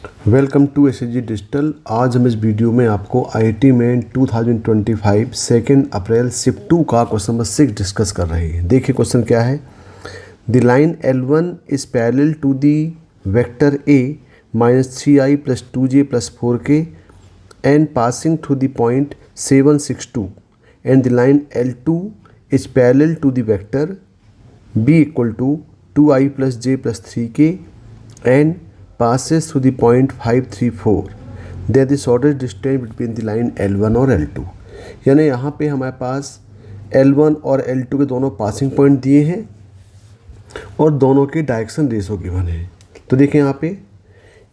Welcome to SSG digital. आज हम इस वीडियो में आपको आईआईटी मेन 2025 2 अप्रैल शिफ्ट 2 का क्वेश्चन नंबर 6 डिस्कस कर रहे हैं। देखिए क्वेश्चन क्या है। The line L1 is parallel to the vector A -3i + 2j + 4k and passing through the point 762, and the line L2 is parallel to the vector B equal to 2i + j + 3k and passes through the point 534. There is shortest distance between the line L1 और L2। यानी यहाँ पे हमारे पास L1 और L2 के दोनों passing point दिए हैं और दोनों के डायरेक्शन रेशो गिवन है। तो देखें यहाँ पे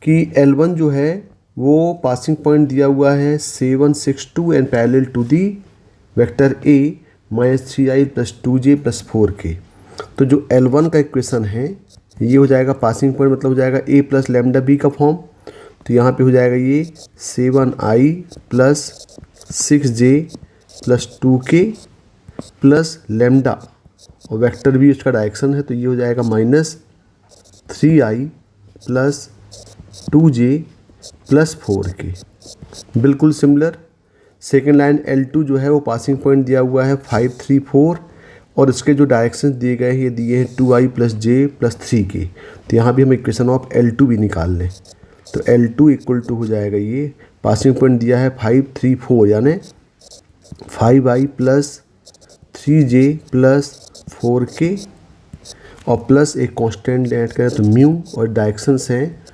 कि L1 जो है वो पासिंग पॉइंट दिया हुआ है 762 and parallel to the vector A -3i + 2j + 4k। तो जो L1 का इक्वेशन है ये हो जाएगा पासिंग पॉइंट, मतलब हो जाएगा a + λb का फॉर्म। तो यहाँ पे हो जाएगा ये 7i + 6j + 2k + λ, और वेक्टर भी उसका डायरेक्शन है तो ये हो जाएगा -3i + 2j + 4k। बिल्कुल सिमिलर सेकेंड लाइन L2 जो है वो पासिंग पॉइंट दिया हुआ है 534 और इसके जो डायरेक्शन दिए गए हैं ये दिए हैं 2i + j + 3k। तो यहाँ भी हम इक्वेशन ऑफ L2 भी निकाल लें। तो L2 = हो जाएगा ये पासिंग पॉइंट दिया है 534 यानी 5i + 3j + 4k और प्लस एक कांस्टेंट ऐड करें तो म्यू, और डायरेक्शंस हैं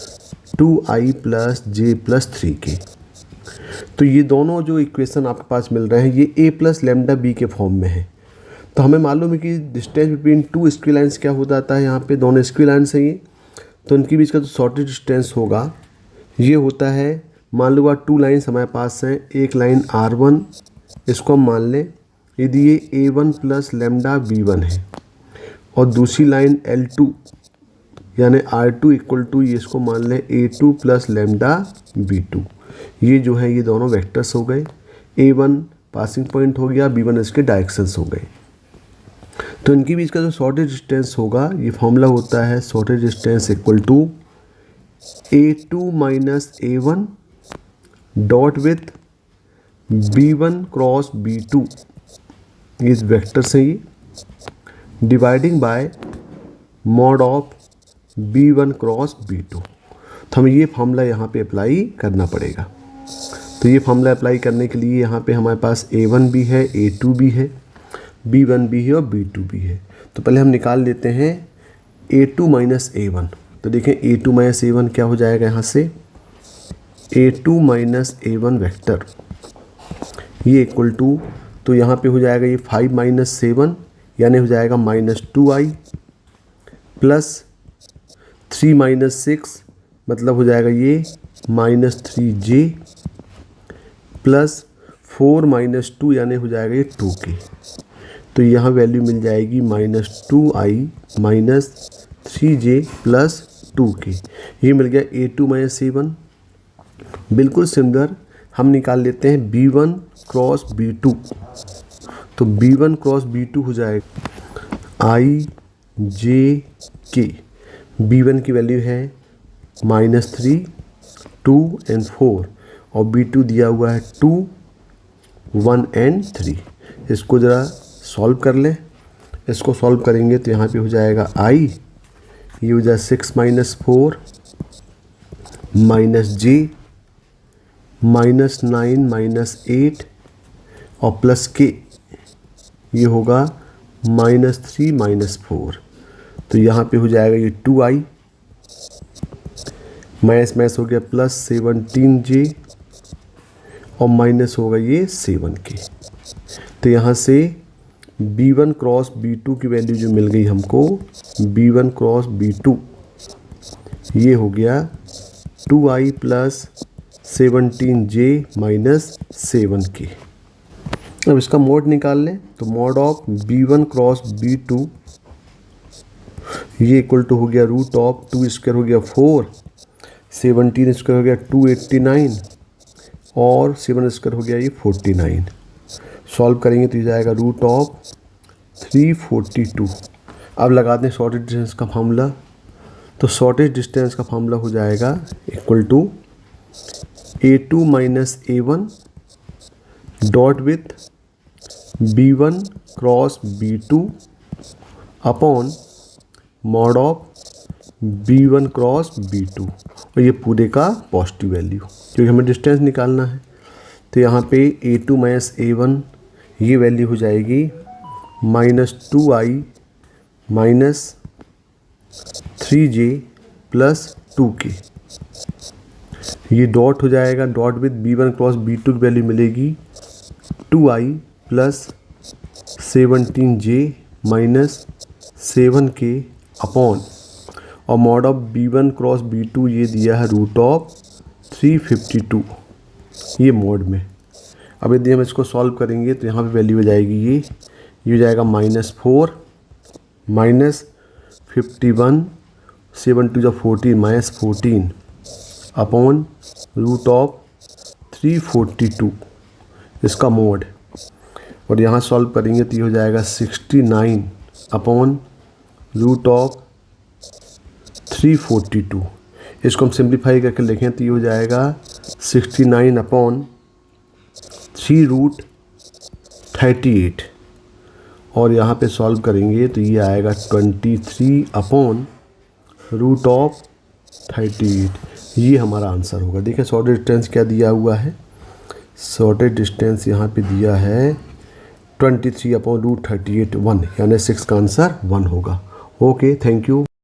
2i + j + 3k। तो ये दोनों जो इक्वेशन आपके पास मिल रहे हैं ये a + λb के फॉर्म में है। तो हमें मालूम है कि distance between two square lines क्या हो जाता है। यहाँ पे दोनों स्क्वायर लाइंस हैं ये, तो उनके बीच का जो शॉर्टेस्ट डिस्टेंस होगा ये होता है, मान लो 2 लाइंस हमारे पास हैं। एक लाइन R1 इसको हम मान लें यदि ये A1 + λb1 है, और दूसरी लाइन L2 यानी R2 = ये इसको मान लें A2 + λb2। ये जो है ये दोनों वेक्टर्स हो गए। A1 पासिंग पॉइंट हो गया, B1 इसके डायरेक्शंस हो गए। तो इनके बीच का जो शॉर्टेस्ट डिस्टेंस होगा ये फॉर्मूला होता है shortest distance = A2 - A1 dot with B1 cross B2, ये वेक्टर्स हैं ये, dividing by mod of B1 cross B2। तो हमें ये फॉर्मूला यहाँ पे अप्लाई करना पड़ेगा। तो ये फॉर्मूला अप्लाई करने के लिए यहाँ पे हमारे पास A1 भी है, A2 भी है, B1 भी है और B2 भी है। तो पहले हम निकाल लेते हैं A2 - A1। तो देखें A2 - A1 क्या हो जाएगा, यहाँ से A2 - A1 वेक्टर ये = तो यहाँ पे हो जाएगा ये 5 - 7 यानी हो जाएगा -2i + 3 - 6 मतलब हो जाएगा ये -3j + 4 - 2 यानी हो जाएगा ये 2k। तो यहाँ वैल्यू मिल जाएगी -2i - 3j + 2k। ये मिल गया A2 - A1। बिल्कुल सिमिलर हम निकाल लेते हैं B1 क्रॉस B2। तो B1 क्रॉस B2 हो जाएगा i j k। B1 की वैल्यू है -3, 2 और 4, और B2 दिया हुआ है 2, 1 और 3। इसको ज़रा सॉल्व कर लें। इसको सॉल्व करेंगे तो यहाँ पे हो जाएगा i, ये हो जाए 6 - 4 -j -9 - 8 और प्लस k, ये होगा -3 - 4। तो यहाँ पे हो जाएगा ये 2i माइनस हो गया +17j और माइनस होगा ये 7k। तो यहाँ से B1 क्रॉस B2 की वैल्यू जो मिल गई हमको, B1 क्रॉस B2 ये हो गया 2i + 17j - 7k। अब इसका मोड निकाल लें तो mode of B1 cross B2 ये = हो गया √2² हो गया 4, 17² हो गया 289 और 7² हो गया ये 49। सॉल्व करेंगे तो ये जाएगा √342। अब लगा दें शॉर्टेस्ट डिस्टेंस का फार्मूला। तो शॉर्टेज डिस्टेंस का फॉर्मूला हो जाएगा equal to A2 minus A1 dot with B1 cross B2 upon mod of B1 cross B2 और ये पूरे का पॉजिटिव वैल्यू, क्योंकि हमें डिस्टेंस निकालना है। तो यहाँ पे A2 माइनस A1 ये वैल्यू हो जाएगी -2i minus 3j plus 2k। ये डॉट हो जाएगा, dot with B1 cross B2 की वैल्यू मिलेगी 2i plus 17j minus 7k upon और mod of B1 cross B2 ये दिया है रूट ऑफ 352 ये मोड में। अब यदि हम इसको सॉल्व करेंगे तो यहाँ पे वैल्यू हो जाएगी ये हो जाएगा -4 minus 51 7 2 14 minus 14 upon root of 342 इसका मोड। और यहाँ सॉल्व करेंगे तो ये हो जाएगा 69 अपॉन रूट ऑफ 342। इसको हम सिंप्लीफाई करके लिखें तो ये हो जाएगा 69 अपॉन 3 रूट 38 और यहाँ पे सॉल्व करेंगे तो ये आएगा 23 अपॉन रूट ऑफ 38। ये हमारा आंसर होगा। देखिए शॉर्टेज डिस्टेंस क्या दिया हुआ है, शॉर्टेज डिस्टेंस यहाँ पे दिया है 23 अपॉन रूट 38 1, यानी 6 का आंसर 1 होगा। Okay, thank you.